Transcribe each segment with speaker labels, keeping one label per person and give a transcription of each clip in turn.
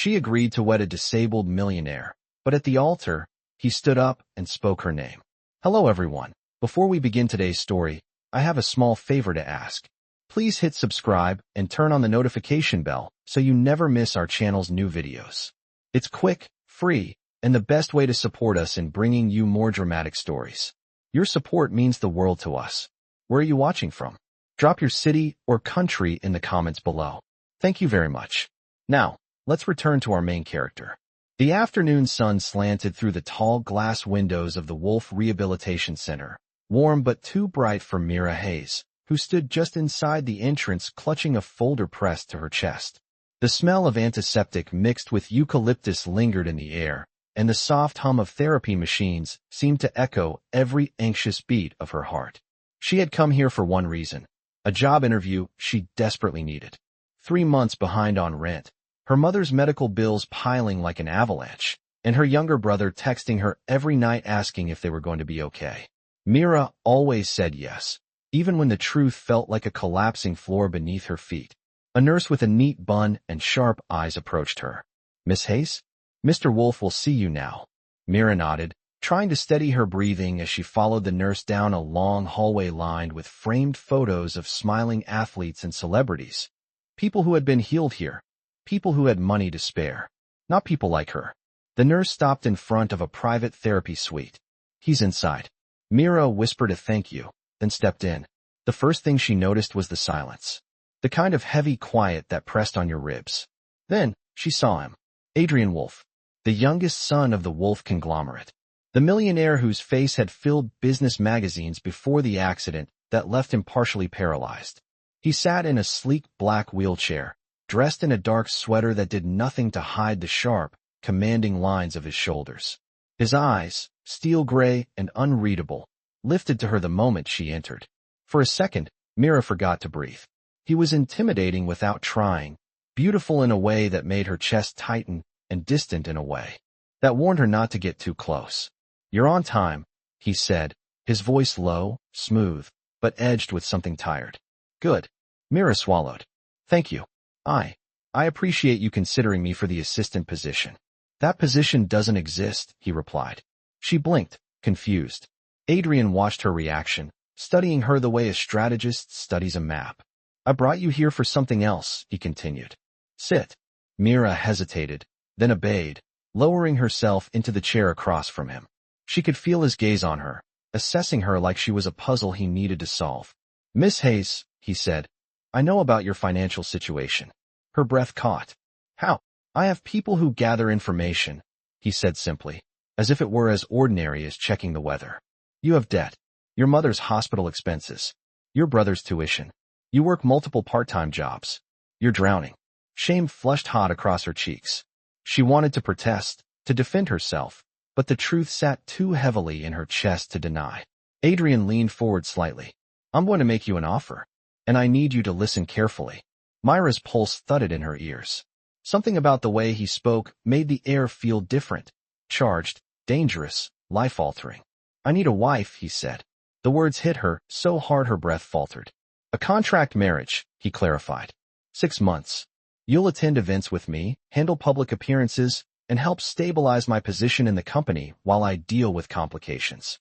Speaker 1: She agreed to wed a disabled millionaire, but at the altar, he stood up and spoke her name. Hello everyone. Before we begin today's story, I have a small favor to ask. Please hit subscribe and turn on the notification bell so you never miss our channel's new videos. It's quick, free, and the best way to support us in bringing you more dramatic stories. Your support means the world to us. Where are you watching from? Drop your city or country in the comments below. Thank you very much. Now, let's return to our main character. The afternoon sun slanted through the tall glass windows of the Wolfe Rehabilitation Center, warm but too bright for Mira Hayes, who stood just inside the entrance clutching a folder pressed to her chest. The smell of antiseptic mixed with eucalyptus lingered in the air, and the soft hum of therapy machines seemed to echo every anxious beat of her heart. She had come here for one reason, a job interview she desperately needed. 3 months behind on rent, her mother's medical bills piling like an avalanche, and her younger brother texting her every night asking if they were going to be okay. Mira always said yes, even when the truth felt like a collapsing floor beneath her feet. A nurse with a neat bun and sharp eyes approached her. "Miss Hayes? Mr. Wolfe will see you now." Mira nodded, trying to steady her breathing as she followed the nurse down a long hallway lined with framed photos of smiling athletes and celebrities. People who had been healed here. People who had money to spare. Not people like her. The nurse stopped in front of a private therapy suite. "He's inside." Mira whispered a thank you, then stepped in. The first thing she noticed was the silence. The kind of heavy quiet that pressed on your ribs. Then, she saw him. Adrian Wolfe, the youngest son of the Wolfe conglomerate. The millionaire whose face had filled business magazines before the accident that left him partially paralyzed. He sat in a sleek black wheelchair, dressed in a dark sweater that did nothing to hide the sharp, commanding lines of his shoulders. His eyes, steel gray and unreadable, lifted to her the moment she entered. For a second, Mira forgot to breathe. He was intimidating without trying, beautiful in a way that made her chest tighten, and distant in a way that warned her not to get too close. "You're on time," he said, his voice low, smooth, but edged with something tired. "Good." Mira swallowed. "Thank you. I appreciate you considering me for the assistant position." "That position doesn't exist," he replied. She blinked, confused. Adrian watched her reaction, studying her the way a strategist studies a map. "I brought you here for something else," he continued. "Sit." Mira hesitated, then obeyed, lowering herself into the chair across from him. She could feel his gaze on her, assessing her like she was a puzzle he needed to solve. "Miss Hayes," he said, "I know about your financial situation." Her breath caught. "How?" "I have people who gather information," he said simply, as if it were as ordinary as checking the weather. "You have debt. Your mother's hospital expenses. Your brother's tuition. You work multiple part-time jobs. You're drowning." Shame flushed hot across her cheeks. She wanted to protest, to defend herself, but the truth sat too heavily in her chest to deny. Adrian leaned forward slightly. "I'm going to make you an offer, and I need you to listen carefully." Mira's pulse thudded in her ears. Something about the way he spoke made the air feel different, charged, dangerous, life-altering. "I need a wife," he said. The words hit her so hard her breath faltered. "A contract marriage," he clarified. 6 months. You'll attend events with me, handle public appearances, and help stabilize my position in the company while I deal with complications."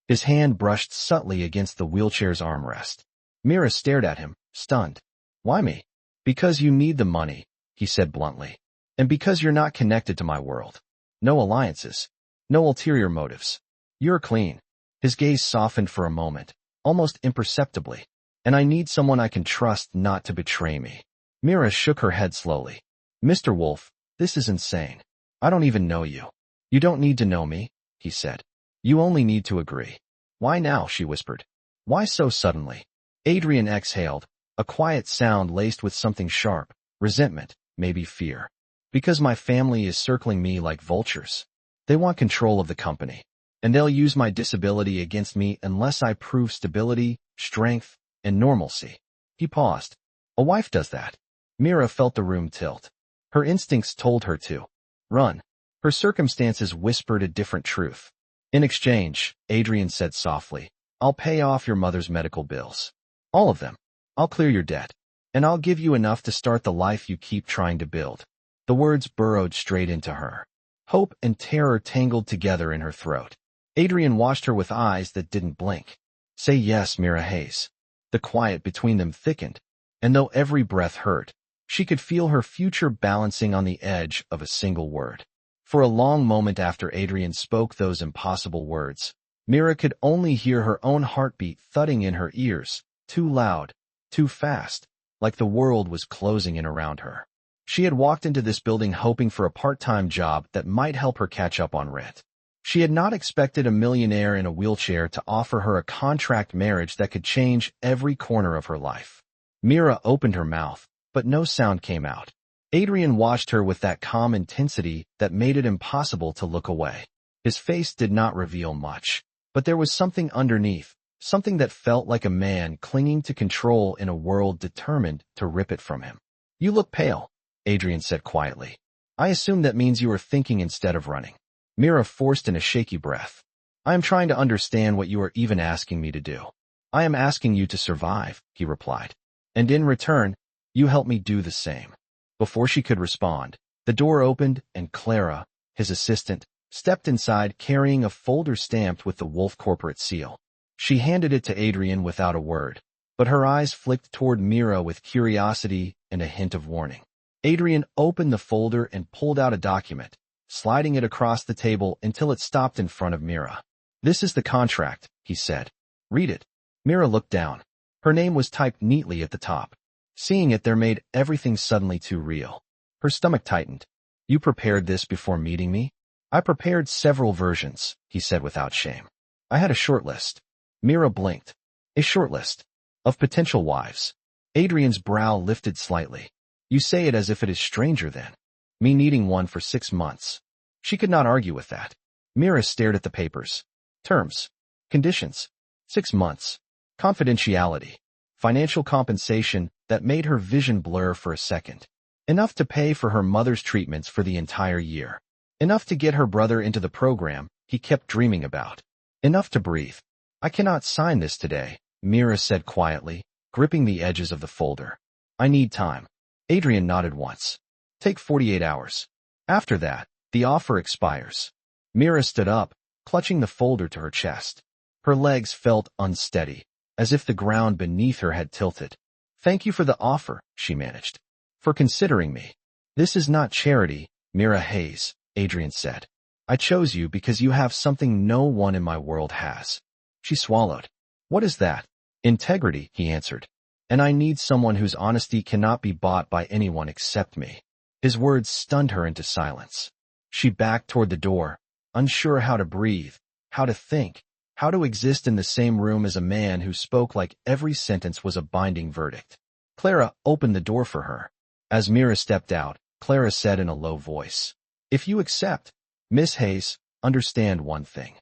Speaker 1: His hand brushed subtly against the wheelchair's armrest. Mira stared at him, stunned. "Why me?" "Because you need the money," he said bluntly. "And because you're not connected to my world. No alliances. No ulterior motives. You're clean." His gaze softened for a moment, almost imperceptibly. "And I need someone I can trust not to betray me." Mira shook her head slowly. "Mr. Wolfe, this is insane. I don't even know you." "You don't need to know me," he said. "You only need to agree." "Why now?" she whispered. "Why so suddenly?" Adrian exhaled, a quiet sound laced with something sharp, resentment, maybe fear. "Because my family is circling me like vultures. They want control of the company, and they'll use my disability against me unless I prove stability, strength, and normalcy." He paused. "A wife does that." Mira felt the room tilt. Her instincts told her to run. Her circumstances whispered a different truth. "In exchange," Adrian said softly, "I'll pay off your mother's medical bills. All of them. I'll clear your debt. And I'll give you enough to start the life you keep trying to build." The words burrowed straight into her. Hope and terror tangled together in her throat. Adrian watched her with eyes that didn't blink. Say yes, Mira Hayes. The quiet between them thickened, and though every breath hurt, she could feel her future balancing on the edge of a single word. For a long moment after Adrian spoke those impossible words, Mira could only hear her own heartbeat thudding in her ears, too loud, too fast, like the world was closing in around her. She had walked into this building hoping for a part-time job that might help her catch up on rent. She had not expected a millionaire in a wheelchair to offer her a contract marriage that could change every corner of her life. Mira opened her mouth, but no sound came out. Adrian watched her with that calm intensity that made it impossible to look away. His face did not reveal much, but there was something underneath, something that felt like a man clinging to control in a world determined to rip it from him. You look pale, Adrian said quietly. I assume that means you are thinking instead of running. Mira forced in a shaky breath. I am trying to understand what you are even asking me to do. I am asking you to survive, he replied. And in return, you help me do the same. Before she could respond, the door opened and Clara, his assistant, stepped inside carrying a folder stamped with the Wolfe corporate seal. She handed it to Adrian without a word, but her eyes flicked toward Mira with curiosity and a hint of warning. Adrian opened the folder and pulled out a document, sliding it across the table until it stopped in front of Mira. This is the contract, he said. Read it. Mira looked down. Her name was typed neatly at the top. Seeing it there made everything suddenly too real. Her stomach tightened. You prepared this before meeting me? I prepared several versions, he said without shame. I had a short list. Mira blinked. A short list. Of potential wives. Adrian's brow lifted slightly. You say it as if it is stranger than me needing one for 6 months. She could not argue with that. Mira stared at the papers. Terms. Conditions. 6 months. Confidentiality. Financial compensation that made her vision blur for a second. Enough to pay for her mother's treatments for the entire year. Enough to get her brother into the program he kept dreaming about. Enough to breathe. I cannot sign this today, Mira said quietly, gripping the edges of the folder. I need time. Adrian nodded once. Take 48 hours. After that, the offer expires. Mira stood up, clutching the folder to her chest. Her legs felt unsteady, as if the ground beneath her had tilted. Thank you for the offer, she managed. For considering me. This is not charity, Mira Hayes, Adrian said. I chose you because you have something no one in my world has. She swallowed. What is that? Integrity, he answered. And I need someone whose honesty cannot be bought by anyone except me. His words stunned her into silence. She backed toward the door, unsure how to breathe, how to think, how to exist in the same room as a man who spoke like every sentence was a binding verdict. Clara opened the door for her. As Mira stepped out, Clara said in a low voice, If you accept, Miss Hayes, understand one thing.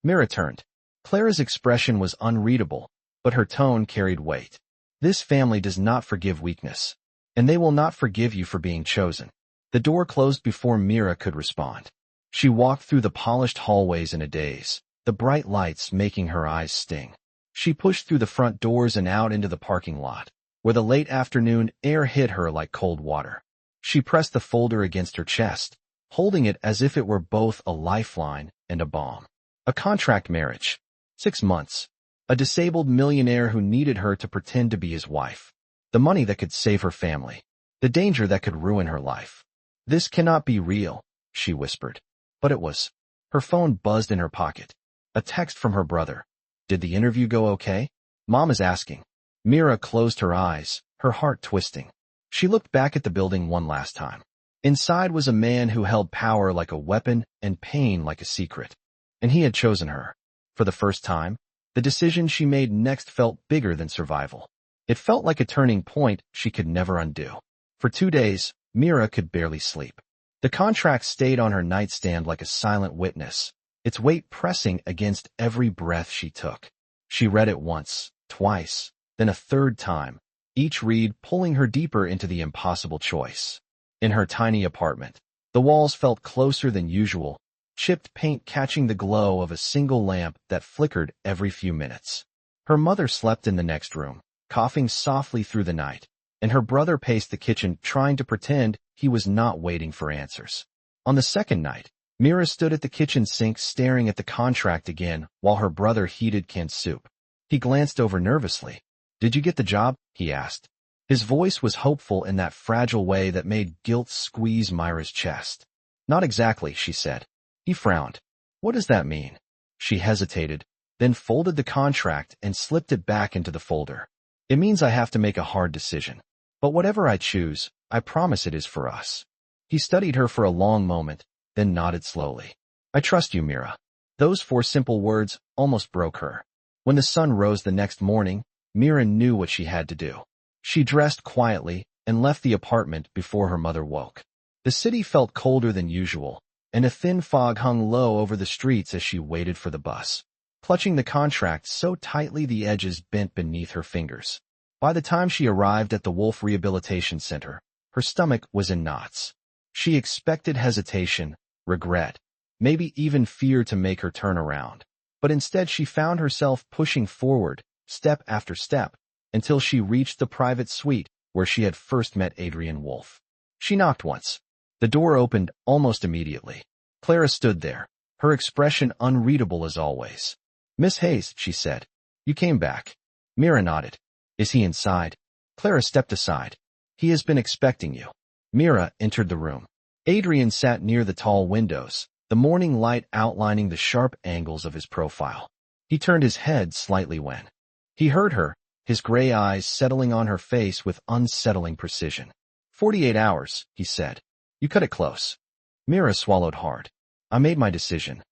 Speaker 1: Mira turned. Clara's expression was unreadable, but her tone carried weight. This family does not forgive weakness, and they will not forgive you for being chosen. The door closed before Mira could respond. She walked through the polished hallways in a daze, the bright lights making her eyes sting. She pushed through the front doors and out into the parking lot, where the late afternoon air hit her like cold water. She pressed the folder against her chest, holding it as if it were both a lifeline and a balm. A contract marriage. 6 months. A disabled millionaire who needed her to pretend to be his wife. The money that could save her family. The danger that could ruin her life. This cannot be real, she whispered. But it was. Her phone buzzed in her pocket. A text from her brother. Did the interview go okay? Mom is asking. Mira closed her eyes, her heart twisting. She looked back at the building one last time. Inside was a man who held power like a weapon and pain like a secret. And he had chosen her. For the first time, the decision she made next felt bigger than survival. It felt like a turning point she could never undo. For 2 days, Mira could barely sleep. The contract stayed on her nightstand like a silent witness, its weight pressing against every breath she took. She read it once, twice, then a third time, each read pulling her deeper into the impossible choice. In her tiny apartment, the walls felt closer than usual, chipped paint catching the glow of a single lamp that flickered every few minutes. Her mother slept in the next room, coughing softly through the night, and her brother paced the kitchen trying to pretend he was not waiting for answers. On the second night, Mira stood at the kitchen sink staring at the contract again while her brother heated canned soup. He glanced over nervously. "Did you get the job?" he asked. His voice was hopeful in that fragile way that made guilt squeeze Mira's chest. "Not exactly," she said. He frowned. "What does that mean?" She hesitated, then folded the contract and slipped it back into the folder. "It means I have to make a hard decision. But whatever I choose, I promise it is for us." He studied her for a long moment, then nodded slowly. "I trust you, Mira." Those 4 simple words almost broke her. When the sun rose the next morning, Mira knew what she had to do. She dressed quietly and left the apartment before her mother woke. The city felt colder than usual, and a thin fog hung low over the streets as she waited for the bus, clutching the contract so tightly the edges bent beneath her fingers. By the time she arrived at the Wolfe Rehabilitation Center, her stomach was in knots. She expected hesitation, regret, maybe even fear to make her turn around. But instead she found herself pushing forward, step after step, until she reached the private suite where she had first met Adrian Wolfe. She knocked once. The door opened almost immediately. Clara stood there, her expression unreadable as always. "Miss Hayes," she said. "You came back." Mira nodded. "Is he inside?" Clara stepped aside. "He has been expecting you." Mira entered the room. Adrian sat near the tall windows, the morning light outlining the sharp angles of his profile. He turned his head slightly when he heard her, his gray eyes settling on her face with unsettling precision. 48 hours, he said. "You cut it close." Mira swallowed hard. "I made my decision."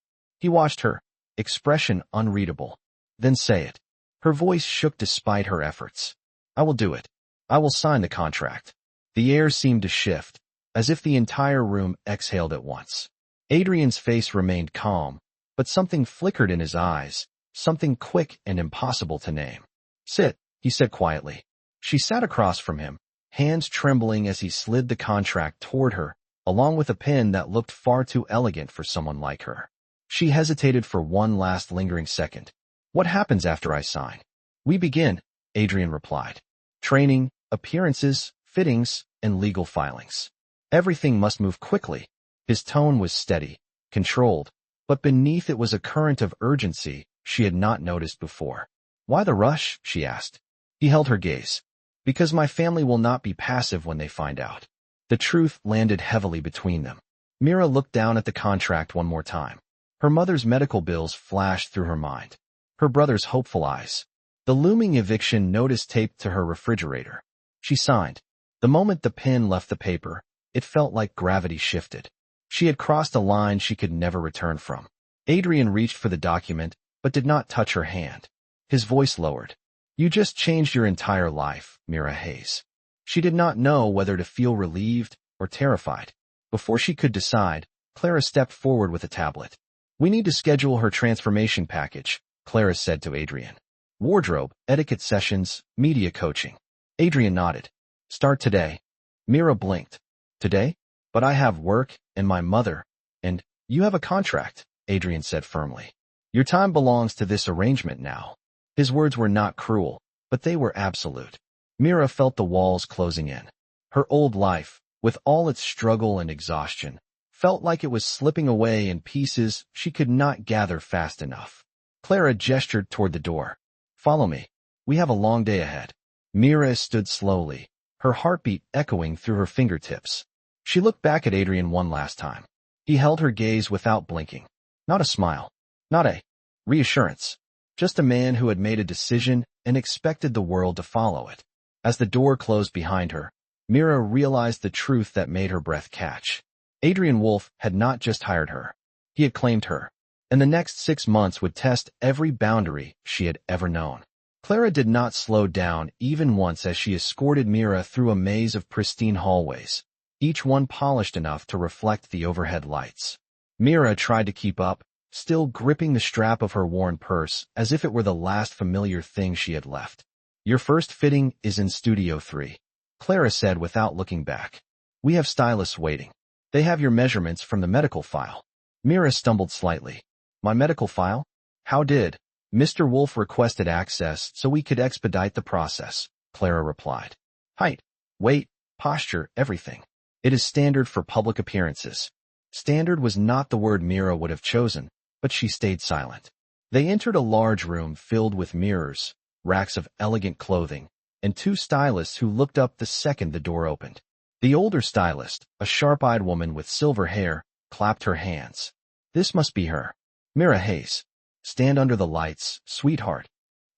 Speaker 1: He watched her, expression unreadable. "Then say it." Her voice shook despite her efforts. "I will do it. I will sign the contract." The air seemed to shift, as if the entire room exhaled at once. Adrian's face remained calm, but something flickered in his eyes, something quick and impossible to name. "Sit," he said quietly. She sat across from him, hands trembling as he slid the contract toward her, along with a pen that looked far too elegant for someone like her. She hesitated for one last lingering second. "What happens after I sign?" "We begin," Adrian replied. "Training, appearances, fittings, and legal filings. Everything must move quickly." His tone was steady, controlled, but beneath it was a current of urgency she had not noticed before. "Why the rush?" she asked. He held her gaze. "Because my family will not be passive when they find out." The truth landed heavily between them. Mira looked down at the contract one more time. Her mother's medical bills flashed through her mind. Her brother's hopeful eyes. The looming eviction notice taped to her refrigerator. She signed. The moment the pen left the paper, it felt like gravity shifted. She had crossed a line she could never return from. Adrian reached for the document, but did not touch her hand. His voice lowered. "You just changed your entire life, Mira Hayes." She did not know whether to feel relieved or terrified. Before she could decide, Clara stepped forward with a tablet. "We need to schedule her transformation package," Clara said to Adrian. "Wardrobe, etiquette sessions, media coaching." Adrian nodded. "Start today." Mira blinked. "Today? But I have work, and my mother, and you have a contract," Adrian said firmly. "Your time belongs to this arrangement now." His words were not cruel, but they were absolute. Mira felt the walls closing in. Her old life, with all its struggle and exhaustion, felt like it was slipping away in pieces she could not gather fast enough. Clara gestured toward the door. "Follow me. We have a long day ahead." Mira stood slowly, her heartbeat echoing through her fingertips. She looked back at Adrian one last time. He held her gaze without blinking. Not a smile. Not a reassurance. Just a man who had made a decision and expected the world to follow it. As the door closed behind her, Mira realized the truth that made her breath catch. Adrian Wolfe had not just hired her. He had claimed her. And the next 6 months would test every boundary she had ever known. Clara did not slow down even once as she escorted Mira through a maze of pristine hallways, each one polished enough to reflect the overhead lights. Mira tried to keep up, still gripping the strap of her worn purse as if it were the last familiar thing she had left. "Your first fitting is in Studio 3, Clara said without looking back. "We have stylists waiting. They have your measurements from the medical file." Mira stumbled slightly. "My medical file? How did Mr. Wolfe requested access so we could expedite the process," Clara replied. "Height, weight, posture, everything." It is standard for public appearances. Standard was not the word Mira would have chosen, but she stayed silent. They entered a large room filled with mirrors, racks of elegant clothing, and two stylists who looked up the second the door opened. The older stylist, a sharp-eyed woman with silver hair, clapped her hands. This must be her. Mira Hayes. Stand under the lights, sweetheart.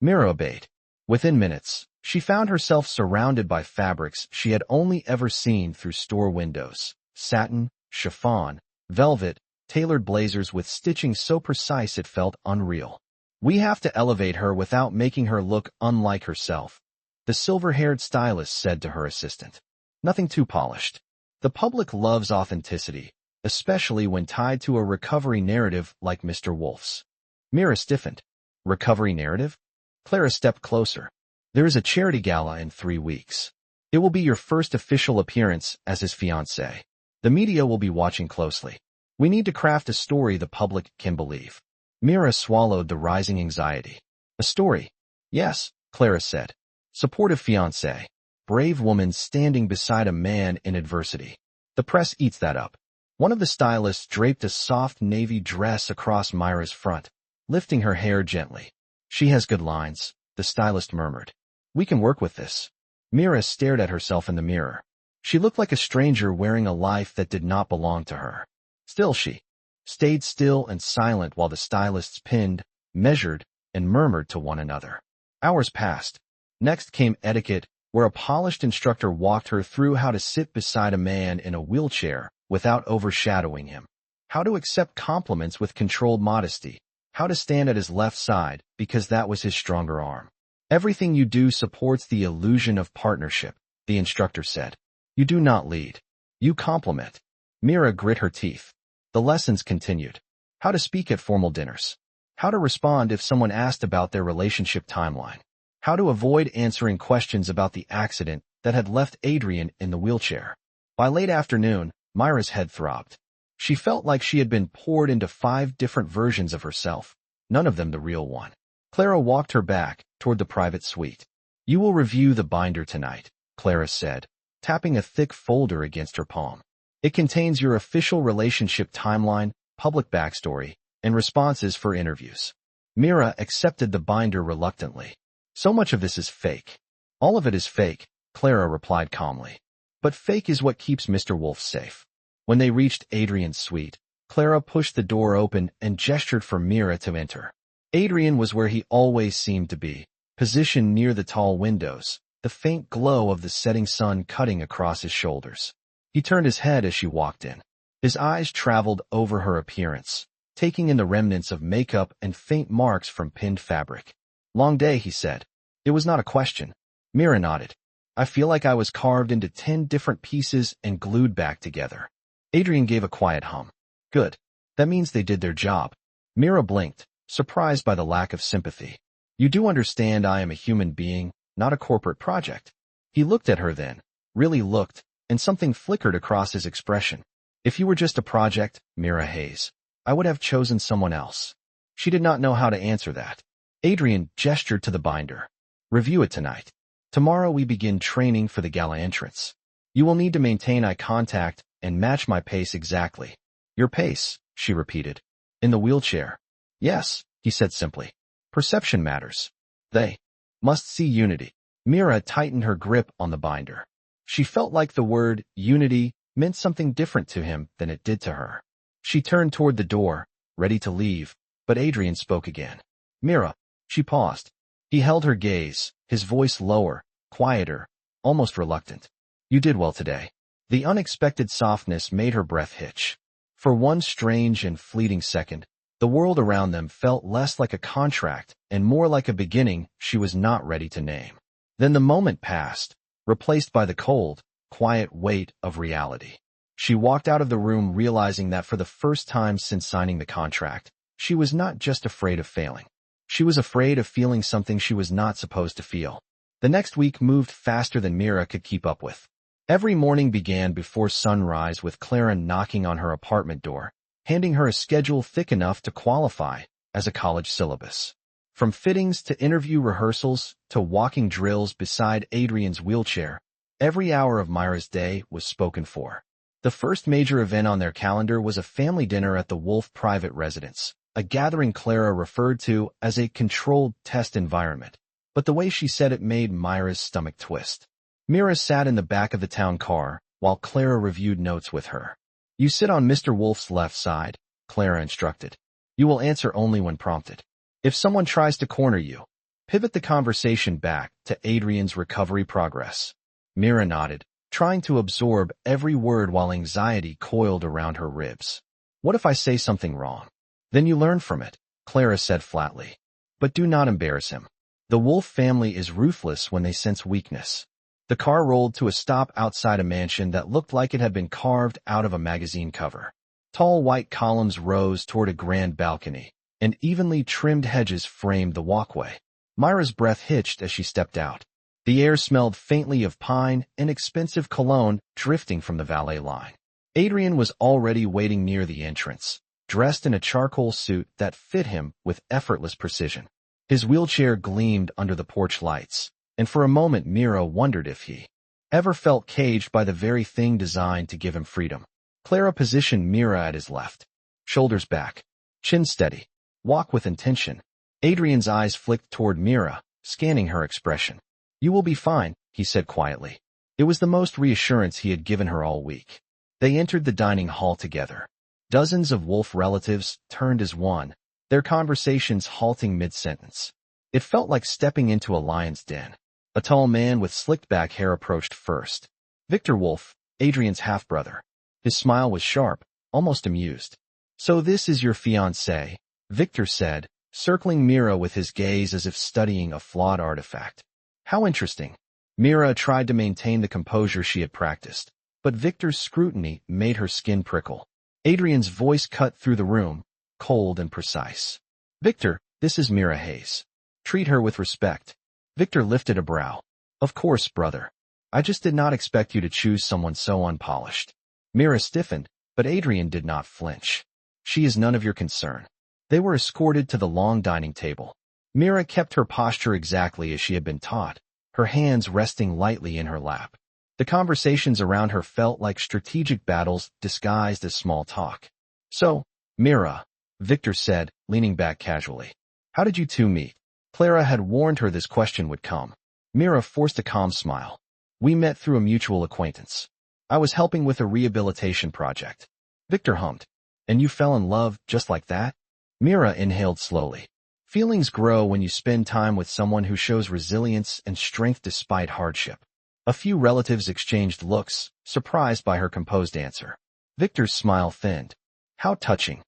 Speaker 1: Mira obeyed. Within minutes, she found herself surrounded by fabrics she had only ever seen through store windows. Satin, chiffon, velvet, tailored blazers with stitching so precise it felt unreal. We have to elevate her without making her look unlike herself, the silver-haired stylist said to her assistant. Nothing too polished. The public loves authenticity, especially when tied to a recovery narrative like Mr. Wolfe's. Mira stiffened. Recovery narrative? Clara stepped closer. There is a charity gala in 3 weeks. It will be your first official appearance as his fiancée. The media will be watching closely. We need to craft a story the public can believe. Mira swallowed the rising anxiety. A story? Yes, Clara said. Supportive fiancé. Brave woman standing beside a man in adversity. The press eats that up. One of the stylists draped a soft navy dress across Mira's front, lifting her hair gently. She has good lines, the stylist murmured. We can work with this. Mira stared at herself in the mirror. She looked like a stranger wearing a life that did not belong to her. Still she stayed still and silent while the stylists pinned, measured, and murmured to one another. Hours passed. Next came etiquette, where a polished instructor walked her through how to sit beside a man in a wheelchair without overshadowing him, how to accept compliments with controlled modesty, how to stand at his left side because that was his stronger arm. Everything you do supports the illusion of partnership, the instructor said. You do not lead. You complement. Mira grit her teeth. The lessons continued. How to speak at formal dinners. How to respond if someone asked about their relationship timeline. How to avoid answering questions about the accident that had left Adrian in the wheelchair. By late afternoon, Mira's head throbbed. She felt like she had been poured into 5 different versions of herself, none of them the real one. Clara walked her back toward the private suite. You will review the binder tonight, Clara said, tapping a thick folder against her palm. It contains your official relationship timeline, public backstory, and responses for interviews. Mira accepted the binder reluctantly. So much of this is fake. All of it is fake, Clara replied calmly. But fake is what keeps Mr. Wolfe safe. When they reached Adrian's suite, Clara pushed the door open and gestured for Mira to enter. Adrian was where he always seemed to be, positioned near the tall windows, the faint glow of the setting sun cutting across his shoulders. He turned his head as she walked in. His eyes traveled over her appearance, taking in the remnants of makeup and faint marks from pinned fabric. Long day, he said. It was not a question. Mira nodded. I feel like I was carved into 10 different pieces and glued back together. Adrian gave a quiet hum. Good. That means they did their job. Mira blinked, surprised by the lack of sympathy. You do understand I am a human being, not a corporate project. He looked at her then, really looked, and something flickered across his expression. If you were just a project, Mira Hayes, I would have chosen someone else. She did not know how to answer that. Adrian gestured to the binder. Review it tonight. Tomorrow we begin training for the gala entrance. You will need to maintain eye contact and match my pace exactly. Your pace, she repeated. In the wheelchair. Yes, he said simply. Perception matters. They must see unity. Mira tightened her grip on the binder. She felt like the word unity meant something different to him than it did to her. She turned toward the door, ready to leave, but Adrian spoke again. Mira. She paused. He held her gaze, his voice lower, quieter, almost reluctant. You did well today. The unexpected softness made her breath hitch. For one strange and fleeting second, the world around them felt less like a contract and more like a beginning she was not ready to name. Then the moment passed, replaced by the cold, quiet weight of reality. She walked out of the room realizing that for the first time since signing the contract, she was not just afraid of failing. She was afraid of feeling something she was not supposed to feel. The next week moved faster than Mira could keep up with. Every morning began before sunrise with Clara knocking on her apartment door, handing her a schedule thick enough to qualify as a college syllabus. From fittings to interview rehearsals to walking drills beside Adrian's wheelchair, every hour of Mira's day was spoken for. The first major event on their calendar was a family dinner at the Wolfe private residence, a gathering Clara referred to as a controlled test environment, but the way she said it made Mira's stomach twist. Mira sat in the back of the town car, while Clara reviewed notes with her. "You sit on Mr. Wolfe's left side," Clara instructed. "You will answer only when prompted. If someone tries to corner you, pivot the conversation back to Adrian's recovery progress." Mira nodded, trying to absorb every word while anxiety coiled around her ribs. "What if I say something wrong?" "Then you learn from it," Clara said flatly. "But do not embarrass him. The Wolfe family is ruthless when they sense weakness." The car rolled to a stop outside a mansion that looked like it had been carved out of a magazine cover. Tall white columns rose toward a grand balcony, and evenly trimmed hedges framed the walkway. Mira's breath hitched as she stepped out. The air smelled faintly of pine and expensive cologne drifting from the valet line. Adrian was already waiting near the entrance, dressed in a charcoal suit that fit him with effortless precision. His wheelchair gleamed under the porch lights, and for a moment Mira wondered if he ever felt caged by the very thing designed to give him freedom. Clara positioned Mira at his left. Shoulders back, chin steady, walk with intention. Adrian's eyes flicked toward Mira, scanning her expression. "You will be fine," he said quietly. It was the most reassurance he had given her all week. They entered the dining hall together. Dozens of Wolfe relatives turned as one, their conversations halting mid-sentence. It felt like stepping into a lion's den. A tall man with slicked-back hair approached first. Victor Wolfe, Adrian's half-brother. His smile was sharp, almost amused. "So this is your fiancé," Victor said, circling Mira with his gaze as if studying a flawed artifact. "How interesting." Mira tried to maintain the composure she had practiced, but Victor's scrutiny made her skin prickle. Adrian's voice cut through the room, cold and precise. "Victor, this is Mira Hayes. Treat her with respect." Victor lifted a brow. "Of course, brother. I just did not expect you to choose someone so unpolished." Mira stiffened, but Adrian did not flinch. "She is none of your concern." They were escorted to the long dining table. Mira kept her posture exactly as she had been taught, her hands resting lightly in her lap. The conversations around her felt like strategic battles disguised as small talk. "So, Mira," Victor said, leaning back casually. "How did you two meet?" Clara had warned her this question would come. Mira forced a calm smile. "We met through a mutual acquaintance. I was helping with a rehabilitation project." Victor hummed. "And you fell in love just like that?" Mira inhaled slowly. Feelings grow when you spend time with someone who shows resilience and strength despite hardship. A few relatives exchanged looks, surprised by her composed answer. Victor's smile thinned. "How touching."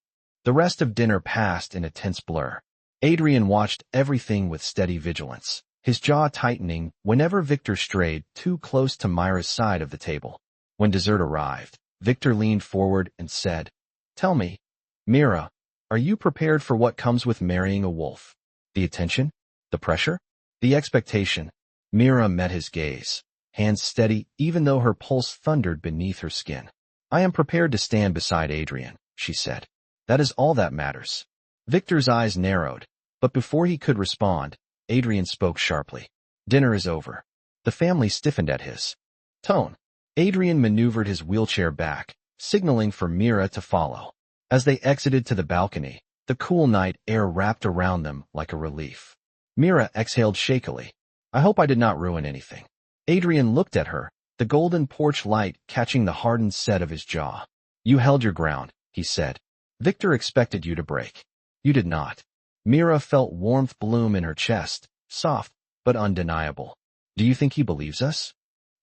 Speaker 1: The rest of dinner passed in a tense blur. Adrian watched everything with steady vigilance, his jaw tightening whenever Victor strayed too close to Mira's side of the table. When dessert arrived, Victor leaned forward and said, "Tell me, Mira, are you prepared for what comes with marrying a Wolfe? The attention? The pressure? The expectation?" Mira met his gaze, hands steady even though her pulse thundered beneath her skin. "I am prepared to stand beside Adrian," she said. "That is all that matters." Victor's eyes narrowed, but before he could respond, Adrian spoke sharply. "Dinner is over." The family stiffened at his tone. Adrian maneuvered his wheelchair back, signaling for Mira to follow. As they exited to the balcony, the cool night air wrapped around them like a relief. Mira exhaled shakily. "I hope I did not ruin anything." Adrian looked at her, the golden porch light catching the hardened set of his jaw. "You held your ground," he said. "Victor expected you to break. You did not." Mira felt warmth bloom in her chest, soft but undeniable. "Do you think he believes us?"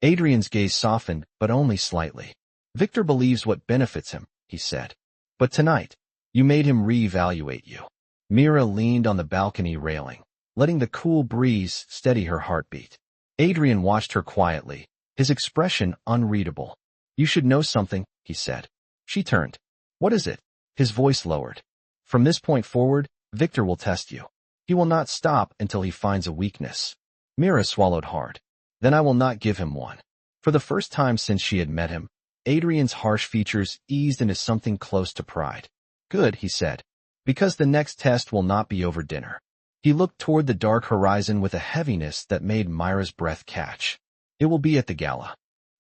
Speaker 1: Adrian's gaze softened, but only slightly. "Victor believes what benefits him," he said. "But tonight, you made him reevaluate you." Mira leaned on the balcony railing, letting the cool breeze steady her heartbeat. Adrian watched her quietly, his expression unreadable. "You should know something," he said. She turned. "What is it?" His voice lowered. "From this point forward, Victor will test you. He will not stop until he finds a weakness." Mira swallowed hard. "Then I will not give him one." For the first time since she had met him, Adrian's harsh features eased into something close to pride. "Good," he said, "because the next test will not be over dinner." He looked toward the dark horizon with a heaviness that made Mira's breath catch. "It will be at the gala."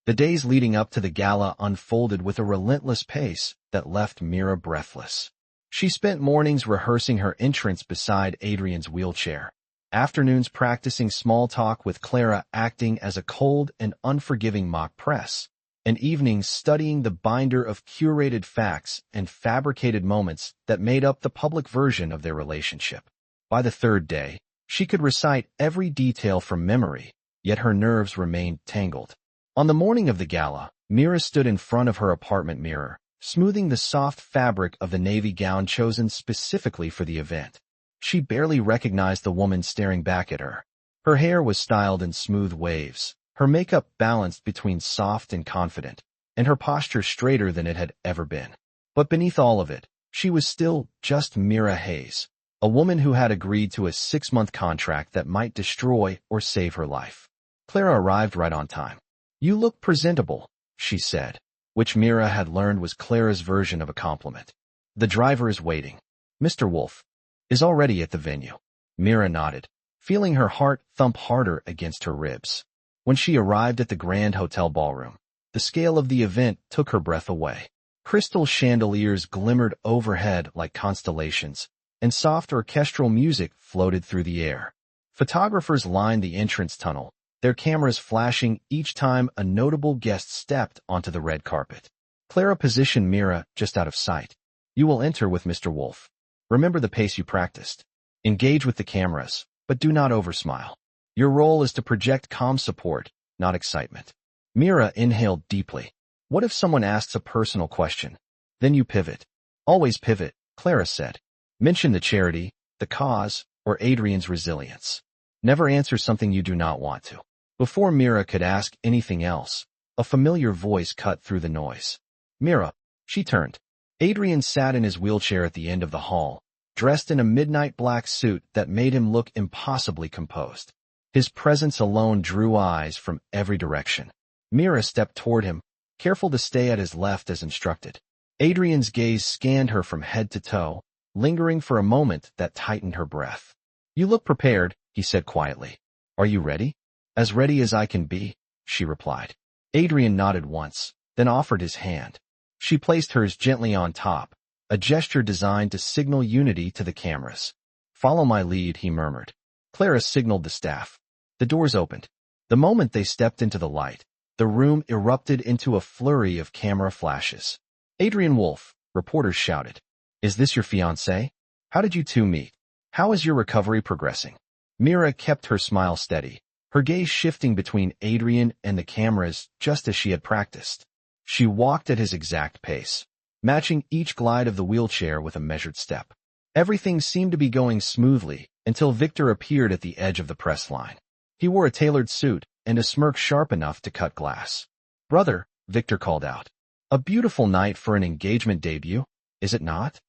Speaker 1: The days leading up to the gala unfolded with a relentless pace that left Mira breathless. She spent mornings rehearsing her entrance beside Adrian's wheelchair, afternoons practicing small talk with Clara acting as a cold and unforgiving mock press, and evenings studying the binder of curated facts and fabricated moments that made up the public version of their relationship. By the third day, she could recite every detail from memory, yet her nerves remained tangled. On the morning of the gala, Mira stood in front of her apartment mirror, smoothing the soft fabric of the navy gown chosen specifically for the event. She barely recognized the woman staring back at her. Her hair was styled in smooth waves, her makeup balanced between soft and confident, and her posture straighter than it had ever been. But beneath all of it, she was still just Mira Hayes, a woman who had agreed to a 6-month contract that might destroy or save her life. Clara arrived right on time. "You look presentable," she said, which Mira had learned was Clara's version of a compliment. "The driver is waiting. Mr. Wolfe is already at the venue." Mira nodded, feeling her heart thump harder against her ribs. When she arrived at the Grand Hotel ballroom, the scale of the event took her breath away. Crystal chandeliers glimmered overhead like constellations, and soft orchestral music floated through the air. Photographers lined the entrance tunnel, their cameras flashing each time a notable guest stepped onto the red carpet. Clara positioned Mira just out of sight. "You will enter with Mr. Wolfe. Remember the pace you practiced. Engage with the cameras, but do not oversmile. Your role is to project calm support, not excitement." Mira inhaled deeply. What if someone asks a personal question? Then you pivot. "Always pivot," Clara said. "Mention the charity, the cause, or Adrian's resilience. Never answer something you do not want to." Before Mira could ask anything else, a familiar voice cut through the noise. "Mira." She turned. Adrian sat in his wheelchair at the end of the hall, dressed in a midnight black suit that made him look impossibly composed. His presence alone drew eyes from every direction. Mira stepped toward him, careful to stay at his left as instructed. Adrian's gaze scanned her from head to toe, lingering for a moment that tightened her breath. "You look prepared," he said quietly. "Are you ready?" "As ready as I can be," she replied. Adrian nodded once, then offered his hand. She placed hers gently on top, a gesture designed to signal unity to the cameras. "Follow my lead," he murmured. Clara signaled the staff. The doors opened. The moment they stepped into the light, the room erupted into a flurry of camera flashes. "Adrian Wolfe," reporters shouted. "Is this your fiancé? How did you two meet? How is your recovery progressing?" Mira kept her smile steady, her gaze shifting between Adrian and the cameras just as she had practiced. She walked at his exact pace, matching each glide of the wheelchair with a measured step. Everything seemed to be going smoothly until Victor appeared at the edge of the press line. He wore a tailored suit and a smirk sharp enough to cut glass. "Brother," Victor called out. "A beautiful night for an engagement debut, is it not?"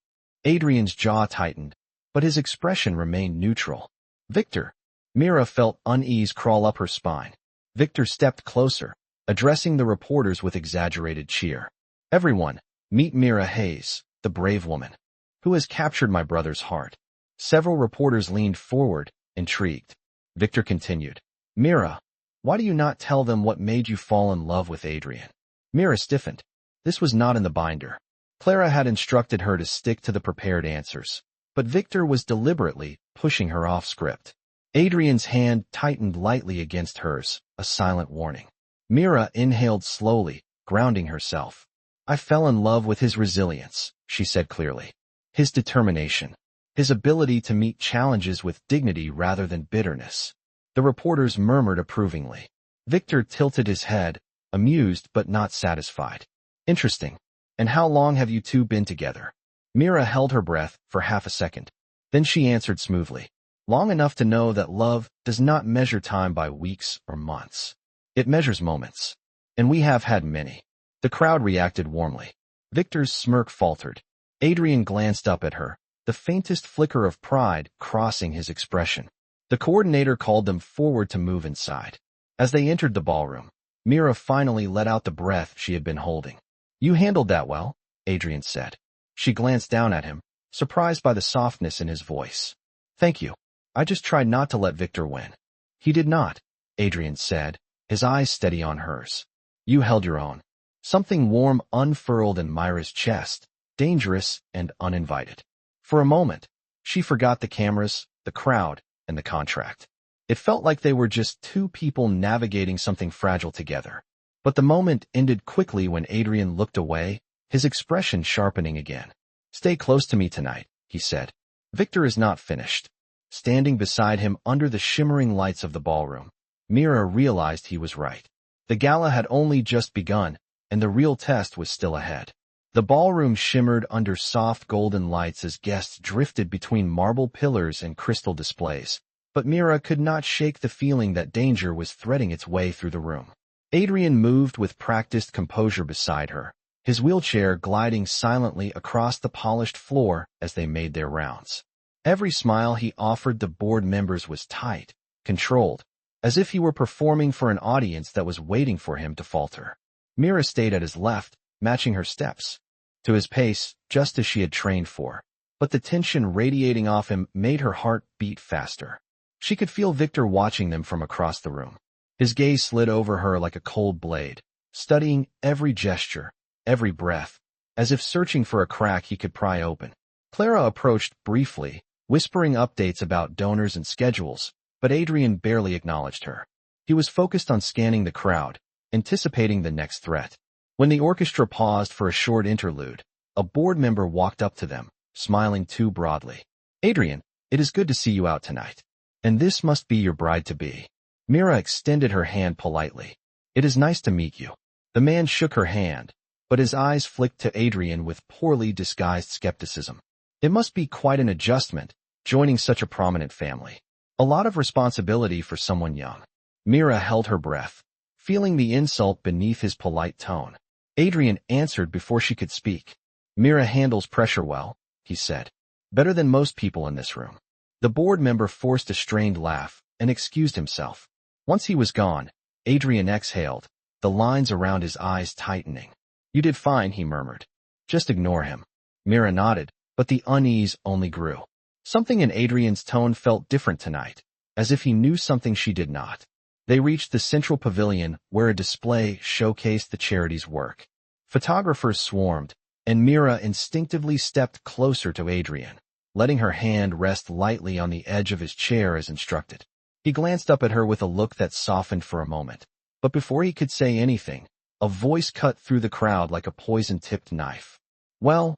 Speaker 1: Adrian's jaw tightened, but his expression remained neutral. "Victor." Mira felt unease crawl up her spine. Victor stepped closer, addressing the reporters with exaggerated cheer. "Everyone, meet Mira Hayes, the brave woman, who has captured my brother's heart." Several reporters leaned forward, intrigued. Victor continued. "Mira, why do you not tell them what made you fall in love with Adrian?" Mira stiffened. This was not in the binder. Clara had instructed her to stick to the prepared answers, but Victor was deliberately pushing her off script. Adrian's hand tightened lightly against hers, a silent warning. Mira inhaled slowly, grounding herself. "I fell in love with his resilience," she said clearly. "His determination. His ability to meet challenges with dignity rather than bitterness." The reporters murmured approvingly. Victor tilted his head, amused but not satisfied. "Interesting. And how long have you two been together?" Mira held her breath for half a second. Then she answered smoothly. "Long enough to know that love does not measure time by weeks or months. It measures moments. And we have had many." The crowd reacted warmly. Victor's smirk faltered. Adrian glanced up at her, the faintest flicker of pride crossing his expression. The coordinator called them forward to move inside. As they entered the ballroom, Mira finally let out the breath she had been holding. "You handled that well," Adrian said. She glanced down at him, surprised by the softness in his voice. "Thank you. I just tried not to let Victor win." "He did not," Adrian said, his eyes steady on hers. You held your own. Something warm unfurled in Mira's chest, dangerous and uninvited. For a moment, she forgot the cameras, the crowd, and the contract. It felt like they were just two people navigating something fragile together. But the moment ended quickly when Adrian looked away, his expression sharpening again. Stay close to me tonight, he said. Victor is not finished. Standing beside him under the shimmering lights of the ballroom, Mira realized he was right. The gala had only just begun, and the real test was still ahead. The ballroom shimmered under soft golden lights as guests drifted between marble pillars and crystal displays. But Mira could not shake the feeling that danger was threading its way through the room. Adrian moved with practiced composure beside her, his wheelchair gliding silently across the polished floor as they made their rounds. Every smile he offered the board members was tight, controlled, as if he were performing for an audience that was waiting for him to falter. Mira stayed at his left, matching her steps, to his pace, just as she had trained for. But the tension radiating off him made her heart beat faster. She could feel Victor watching them from across the room. His gaze slid over her like a cold blade, studying every gesture, every breath, as if searching for a crack he could pry open. Clara approached briefly, whispering updates about donors and schedules, but Adrian barely acknowledged her. He was focused on scanning the crowd, anticipating the next threat. When the orchestra paused for a short interlude, a board member walked up to them, smiling too broadly. Adrian, it is good to see you out tonight. And this must be your bride-to-be. Mira extended her hand politely. It is nice to meet you. The man shook her hand, but his eyes flicked to Adrian with poorly disguised skepticism. It must be quite an adjustment, joining such a prominent family. A lot of responsibility for someone young. Mira held her breath, feeling the insult beneath his polite tone. Adrian answered before she could speak. Mira handles pressure well, he said. Better than most people in this room. The board member forced a strained laugh and excused himself. Once he was gone, Adrian exhaled, the lines around his eyes tightening. You did fine, he murmured. Just ignore him. Mira nodded, but the unease only grew. Something in Adrian's tone felt different tonight, as if he knew something she did not. They reached the central pavilion where a display showcased the charity's work. Photographers swarmed, and Mira instinctively stepped closer to Adrian, letting her hand rest lightly on the edge of his chair as instructed. He glanced up at her with a look that softened for a moment, but before he could say anything, a voice cut through the crowd like a poison-tipped knife. Well,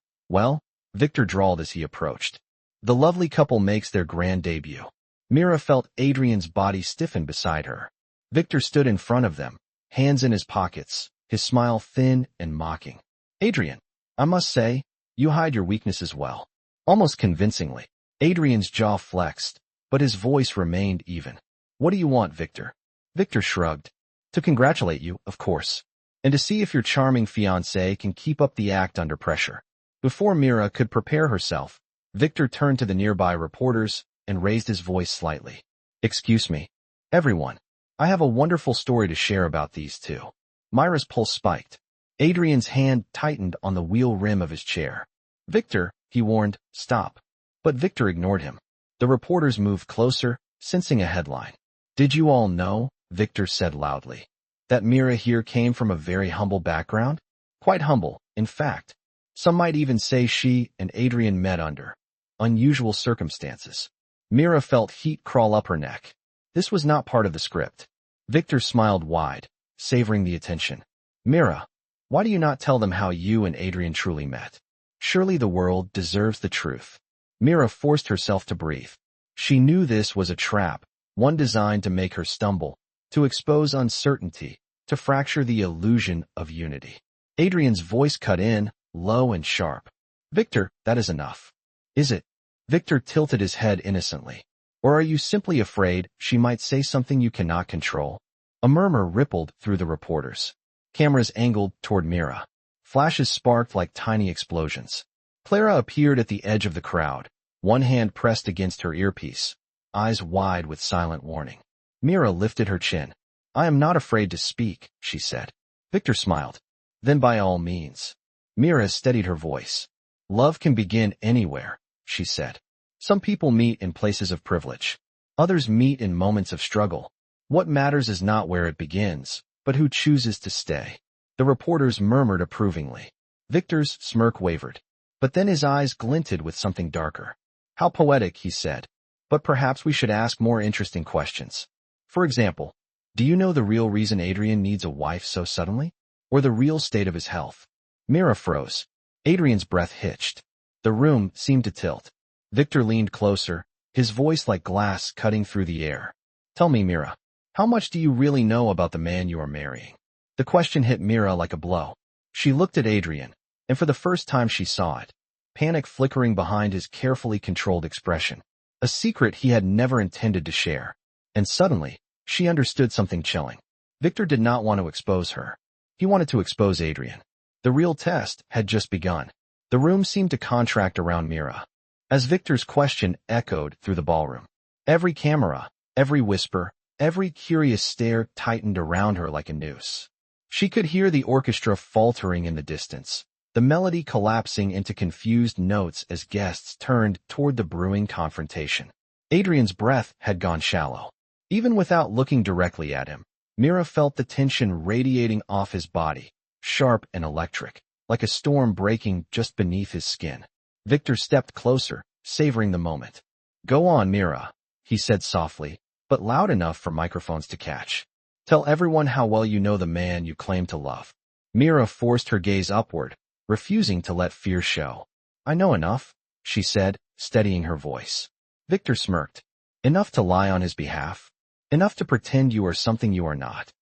Speaker 1: Victor drawled as he approached. The lovely couple makes their grand debut. Mira felt Adrian's body stiffen beside her. Victor stood in front of them, hands in his pockets, his smile thin and mocking. Adrian, I must say, you hide your weaknesses well. Almost convincingly. Adrian's jaw flexed, but his voice remained even. What do you want, Victor? Victor shrugged. To congratulate you, of course. And to see if your charming fiancé can keep up the act under pressure. Before Mira could prepare herself, Victor turned to the nearby reporters and raised his voice slightly. Excuse me, everyone. I have a wonderful story to share about these two. Mira's pulse spiked. Adrian's hand tightened on the wheel rim of his chair. Victor, he warned, stop. But Victor ignored him. The reporters moved closer, sensing a headline. Did you all know, Victor said loudly, that Mira here came from a very humble background? Quite humble, in fact. Some might even say she and Adrian met under unusual circumstances. Mira felt heat crawl up her neck. This was not part of the script. Victor smiled wide, savoring the attention. Mira, why do you not tell them how you and Adrian truly met? Surely the world deserves the truth. Mira forced herself to breathe. She knew this was a trap, one designed to make her stumble, to expose uncertainty, to fracture the illusion of unity. Adrian's voice cut in, low and sharp. Victor, that is enough. Is it? Victor tilted his head innocently. Or are you simply afraid she might say something you cannot control? A murmur rippled through the reporters. Cameras angled toward Mira. Flashes sparked like tiny explosions. Clara appeared at the edge of the crowd, one hand pressed against her earpiece, eyes wide with silent warning. Mira lifted her chin. I am not afraid to speak, she said. Victor smiled. Then by all means. Mira steadied her voice. Love can begin anywhere, she said. Some people meet in places of privilege. Others meet in moments of struggle. What matters is not where it begins, but who chooses to stay. The reporters murmured approvingly. Victor's smirk wavered, but then his eyes glinted with something darker. How poetic, he said. But perhaps we should ask more interesting questions. For example, do you know the real reason Adrian needs a wife so suddenly? Or the real state of his health? Mira froze. Adrian's breath hitched. The room seemed to tilt. Victor leaned closer, his voice like glass cutting through the air. Tell me, Mira, how much do you really know about the man you are marrying? The question hit Mira like a blow. She looked at Adrian, and for the first time she saw it, panic flickering behind his carefully controlled expression. A secret he had never intended to share. And suddenly, she understood something chilling. Victor did not want to expose her. He wanted to expose Adrian. The real test had just begun. The room seemed to contract around Mira, as Victor's question echoed through the ballroom. Every camera, every whisper, every curious stare tightened around her like a noose. She could hear the orchestra faltering in the distance, the melody collapsing into confused notes as guests turned toward the brewing confrontation. Adrian's breath had gone shallow. Even without looking directly at him, Mira felt the tension radiating off his body, sharp and electric, like a storm breaking just beneath his skin. Victor stepped closer, savoring the moment. Go on, Mira, he said softly, but loud enough for microphones to catch. Tell everyone how well you know the man you claim to love. Mira forced her gaze upward, refusing to let fear show. I know enough, she said, steadying her voice. Victor smirked. Enough to lie on his behalf? Enough to pretend you are something you are not?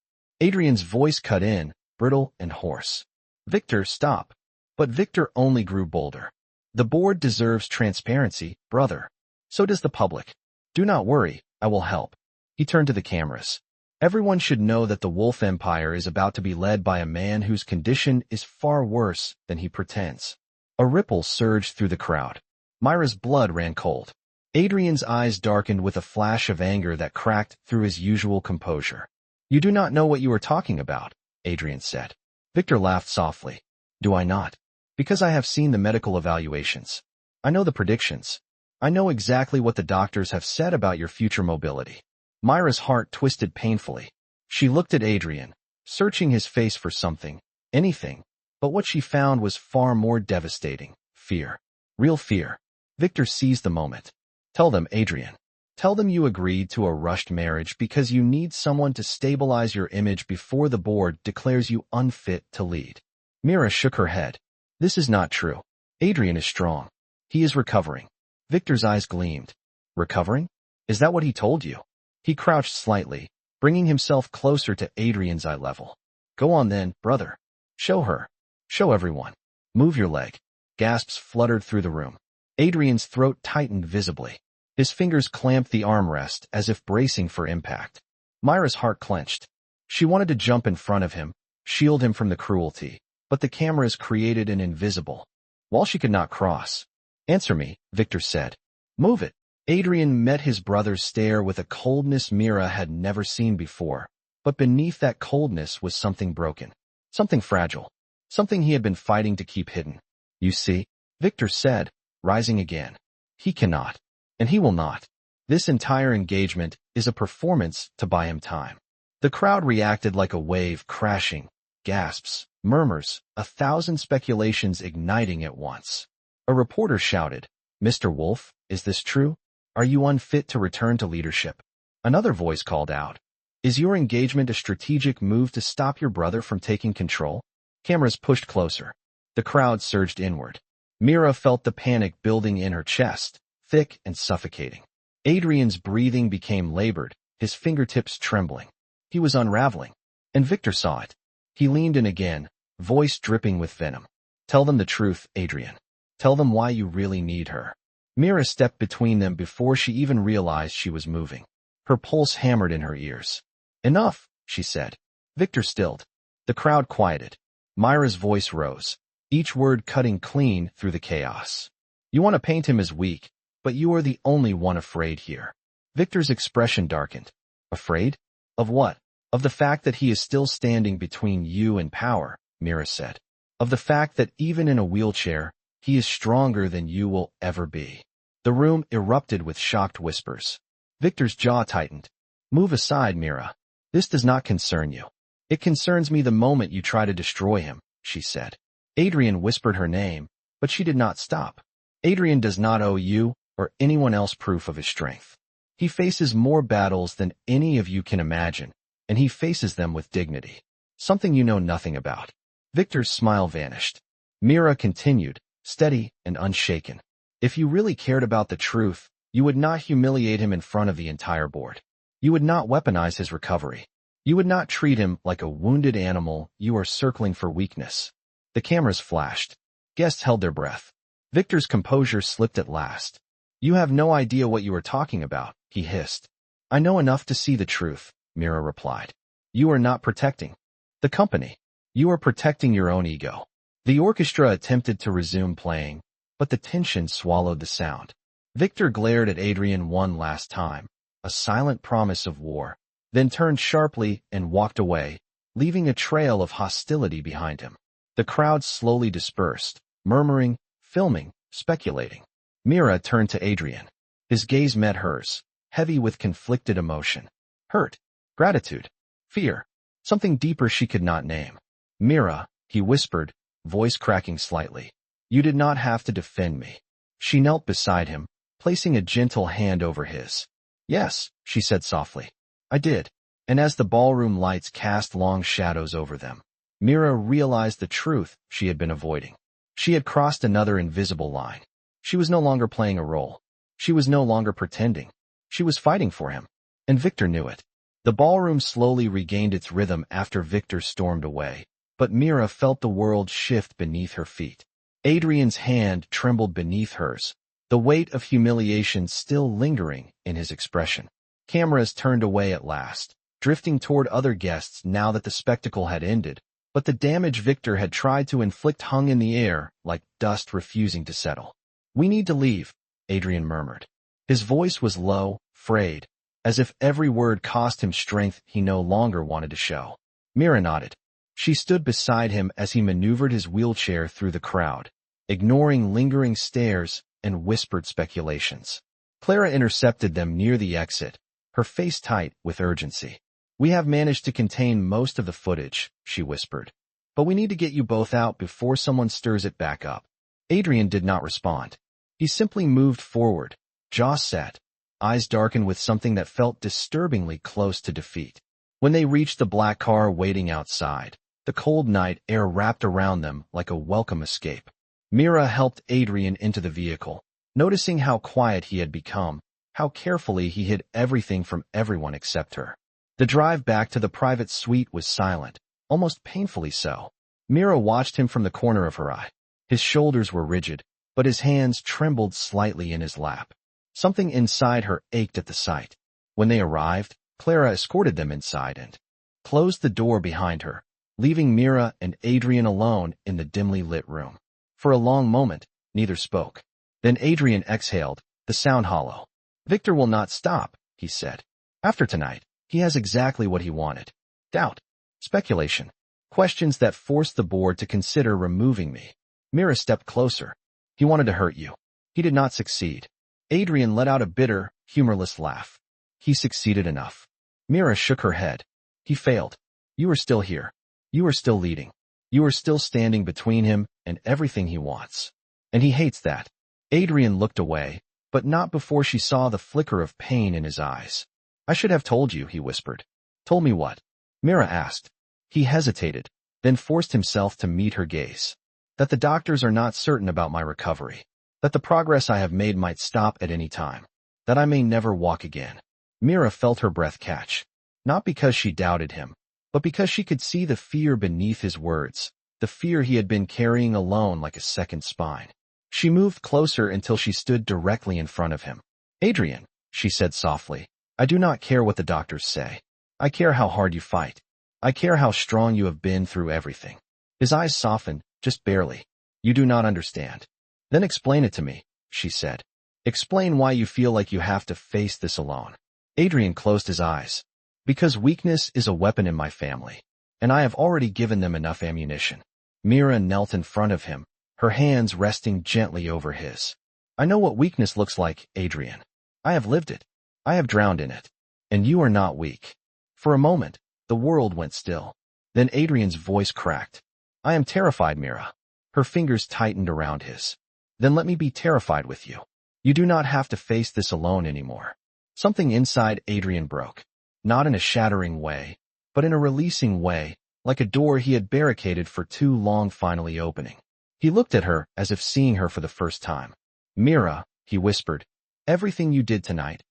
Speaker 1: Adrian's voice cut in, brittle and hoarse. Victor, stop. But Victor only grew bolder. The board deserves transparency, brother. So does the public. Do not worry, I will help. He turned to the cameras. Everyone should know that the Wolfe Empire is about to be led by a man whose condition is far worse than he pretends. A ripple surged through the crowd. Mira's blood ran cold. Adrian's eyes darkened with a flash of anger that cracked through his usual composure. You do not know what you are talking about, Adrian said. Victor laughed softly. Do I not? Because I have seen the medical evaluations. I know the predictions. I know exactly what the doctors have said about your future mobility. Mira's heart twisted painfully. She looked at Adrian, searching his face for something, anything, but what she found was far more devastating. Fear. Real fear. Victor seized the moment. Tell them, Adrian. Tell them you agreed to a rushed marriage because you need someone to stabilize your image before the board declares you unfit to lead. Mira shook her head. This is not true. Adrian is strong. He is recovering. Victor's eyes gleamed. Recovering? Is that what he told you? He crouched slightly, bringing himself closer to Adrian's eye level. Go on then, brother. Show her. Show everyone. Move your leg. Gasps fluttered through the room. Adrian's throat tightened visibly. His fingers clamped the armrest as if bracing for impact. Mira's heart clenched. She wanted to jump in front of him, shield him from the cruelty, but the cameras created an invisible wall she could not cross. Answer me, Victor said. Move it. Adrian met his brother's stare with a coldness Mira had never seen before, but beneath that coldness was something broken, something fragile, something he had been fighting to keep hidden. You see, Victor said, rising again. He cannot, and he will not. This entire engagement is a performance to buy him time. The crowd reacted like a wave crashing, gasps, murmurs, 1,000 speculations igniting at once. A reporter shouted, Mr. Wolfe, is this true? Are you unfit to return to leadership? Another voice called out, is your engagement a strategic move to stop your brother from taking control? Cameras pushed closer. The crowd surged inward. Mira felt the panic building in her chest, thick and suffocating. Adrian's breathing became labored, his fingertips trembling. He was unraveling, and Victor saw it. He leaned in again, voice dripping with venom. Tell them the truth, Adrian. Tell them why you really need her. Mira stepped between them before she even realized she was moving. Her pulse hammered in her ears. Enough, she said. Victor stilled. The crowd quieted. Mira's voice rose, each word cutting clean through the chaos. You want to paint him as weak, but you are the only one afraid here. Victor's expression darkened. Afraid? Of what? Of the fact that he is still standing between you and power, Mira said. Of the fact that even in a wheelchair, he is stronger than you will ever be. The room erupted with shocked whispers. Victor's jaw tightened. Move aside, Mira. This does not concern you. It concerns me the moment you try to destroy him, she said. Adrian whispered her name, but she did not stop. Adrian does not owe you or anyone else proof of his strength. He faces more battles than any of you can imagine, and he faces them with dignity. Something you know nothing about. Victor's smile vanished. Mira continued, steady and unshaken. If you really cared about the truth, you would not humiliate him in front of the entire board. You would not weaponize his recovery. You would not treat him like a wounded animal you are circling for weakness. The cameras flashed. Guests held their breath. Victor's composure slipped at last. You have no idea what you are talking about, he hissed. I know enough to see the truth, Mira replied. You are not protecting the company. You are protecting your own ego. The orchestra attempted to resume playing, but the tension swallowed the sound. Victor glared at Adrian one last time, a silent promise of war, then turned sharply and walked away, leaving a trail of hostility behind him. The crowd slowly dispersed, murmuring, filming, speculating. Mira turned to Adrian. His gaze met hers, heavy with conflicted emotion. Hurt, gratitude, fear, something deeper she could not name. Mira, he whispered, voice cracking slightly. You did not have to defend me. She knelt beside him, placing a gentle hand over his. Yes, she said softly. I did. And as the ballroom lights cast long shadows over them, Mira realized the truth she had been avoiding. She had crossed another invisible line. She was no longer playing a role. She was no longer pretending. She was fighting for him. And Victor knew it. The ballroom slowly regained its rhythm after Victor stormed away, but Mira felt the world shift beneath her feet. Adrian's hand trembled beneath hers, the weight of humiliation still lingering in his expression. Cameras turned away at last, drifting toward other guests now that the spectacle had ended, but the damage Victor had tried to inflict hung in the air like dust refusing to settle. We need to leave, Adrian murmured. His voice was low, frayed, as if every word cost him strength he no longer wanted to show. Mira nodded. She stood beside him as he maneuvered his wheelchair through the crowd, ignoring lingering stares and whispered speculations. Clara intercepted them near the exit, her face tight with urgency. We have managed to contain most of the footage, she whispered. But we need to get you both out before someone stirs it back up. Adrian did not respond. He simply moved forward, jaw set, eyes darkened with something that felt disturbingly close to defeat. When they reached the black car waiting outside, the cold night air wrapped around them like a welcome escape. Mira helped Adrian into the vehicle, noticing how quiet he had become, how carefully he hid everything from everyone except her. The drive back to the private suite was silent, almost painfully so. Mira watched him from the corner of her eye. His shoulders were rigid, but his hands trembled slightly in his lap. Something inside her ached at the sight. When they arrived, Clara escorted them inside and closed the door behind her, leaving Mira and Adrian alone in the dimly lit room. For a long moment, neither spoke. Then Adrian exhaled, the sound hollow. Victor will not stop, he said. After tonight, he has exactly what he wanted. Doubt, speculation, questions that forced the board to consider removing me. Mira stepped closer. He wanted to hurt you. He did not succeed. Adrian let out a bitter, humorless laugh. He succeeded enough. Mira shook her head. He failed. You are still here. You are still leading. You are still standing between him and everything he wants. And he hates that. Adrian looked away, but not before she saw the flicker of pain in his eyes. I should have told you, he whispered. Told me what? Mira asked. He hesitated, then forced himself to meet her gaze. That the doctors are not certain about my recovery. That the progress I have made might stop at any time. That I may never walk again. Mira felt her breath catch. Not because she doubted him, but because she could see the fear beneath his words, the fear he had been carrying alone like a second spine. She moved closer until she stood directly in front of him. Adrian, she said softly, I do not care what the doctors say. I care how hard you fight. I care how strong you have been through everything. His eyes softened, just barely. You do not understand. Then explain it to me, she said. Explain why you feel like you have to face this alone. Adrian closed his eyes. Because weakness is a weapon in my family, and I have already given them enough ammunition. Mira knelt in front of him, her hands resting gently over his. I know what weakness looks like, Adrian. I have lived it. I have drowned in it. And you are not weak. For a moment, the world went still. Then Adrian's voice cracked. I am terrified, Mira. Her fingers tightened around his. Then let me be terrified with you. You do not have to face this alone anymore. Something inside Adrian broke. Not in a shattering way, but in a releasing way, like a door he had barricaded for too long finally opening. He looked at her as if seeing her for the first time. Mira, he whispered, everything you did tonight,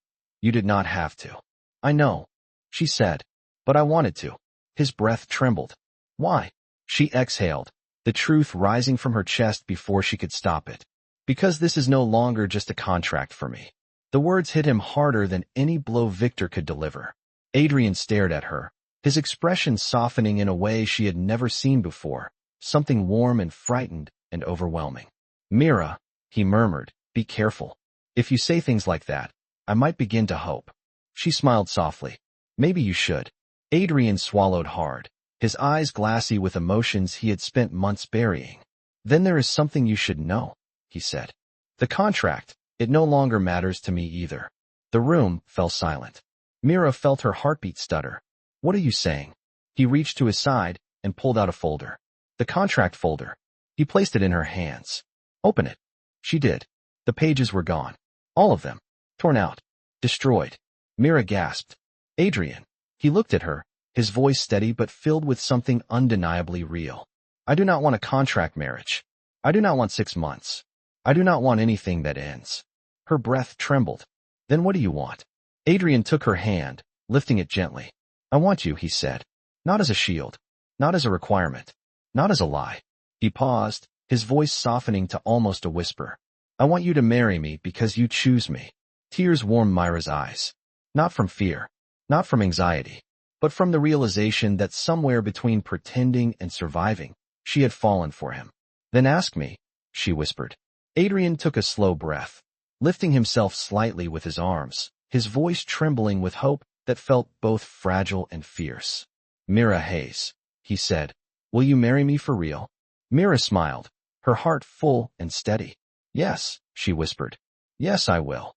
Speaker 1: you did not have to. I know, she said, but I wanted to. His breath trembled. Why? She exhaled, the truth rising from her chest before she could stop it. Because this is no longer just a contract for me. The words hit him harder than any blow Victor could deliver. Adrian stared at her, his expression softening in a way she had never seen before, something warm and frightened and overwhelming. Mira, he murmured, be careful. If you say things like that, I might begin to hope. She smiled softly. Maybe you should. Adrian swallowed hard, his eyes glassy with emotions he had spent months burying. Then there is something you should know, he said. The contract, it no longer matters to me either. The room fell silent. Mira felt her heartbeat stutter. What are you saying? He reached to his side and pulled out a folder. The contract folder. He placed it in her hands. Open it. She did. The pages were gone. All of them. Torn out. Destroyed. Mira gasped. Adrian. He looked at her, his voice steady but filled with something undeniably real. I do not want a contract marriage. I do not want 6 months. I do not want anything that ends. Her breath trembled. Then what do you want? Adrian took her hand, lifting it gently. I want you, he said. Not as a shield. Not as a requirement. Not as a lie. He paused, his voice softening to almost a whisper. I want you to marry me because you choose me. Tears warmed Mira's eyes. Not from fear. Not from anxiety. But from the realization that somewhere between pretending and surviving, she had fallen for him. Then ask me, she whispered. Adrian took a slow breath, lifting himself slightly with his arms, his voice trembling with hope that felt both fragile and fierce. Mira Hayes, he said, will you marry me for real? Mira smiled, her heart full and steady. Yes, she whispered. Yes, I will.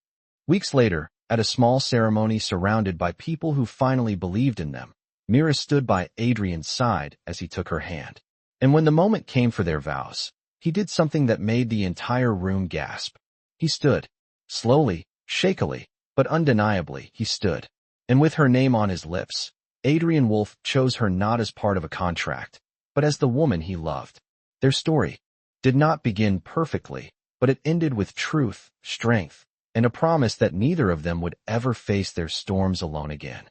Speaker 1: Weeks later, at a small ceremony surrounded by people who finally believed in them, Mira stood by Adrian's side as he took her hand. And when the moment came for their vows, he did something that made the entire room gasp. He stood. Slowly, shakily, but undeniably, he stood. And with her name on his lips, Adrian Wolfe chose her not as part of a contract, but as the woman he loved. Their story did not begin perfectly, but it ended with truth, strength, and a promise that neither of them would ever face their storms alone again.